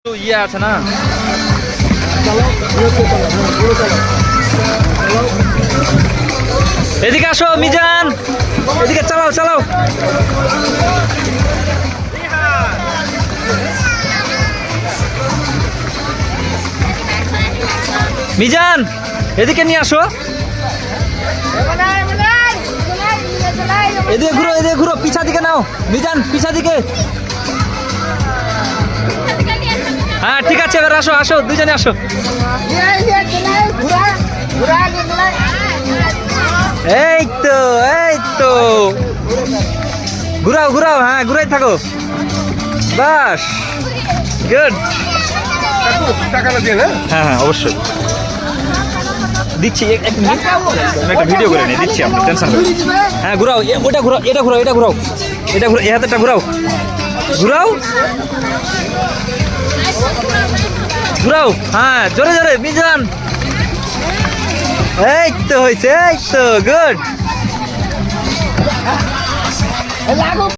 ইয়ে আছে না, এদিকে আসো মিজান, এদিকে চালাও চালাও। মিজান এদিকে নিয়ে আসো, এদিকে ঘুরো পিছা দিকে নাও মিজান, পিছা দিকে। হ্যাঁ ঠিক আছে, এবার আসো আসো দুজনে আসো। এই তো এই তো, ঘুরাও ঘুরাও, হ্যাঁ ঘুরাই থাকো, বাস গুড। টাকাটা দিয়ে না? হ্যাঁ হ্যাঁ অবশ্যই দিচ্ছি, এক মিনিট আমি একটা ভিডিও করে নিয়ে দিচ্ছি, আপনি টেনশন করবেন। হ্যাঁ ঘুরাও, ওটা ঘুরাও, এটা ঘুরাও, এটা ঘুরাও, এটা ঘুরাও, এই হাতেরটা ঘুরাও, ঘুরাও ঘুরাও, হ্যাঁ জোরে জোরে মিজান। এই তো হয়েছে, এই তো গুড।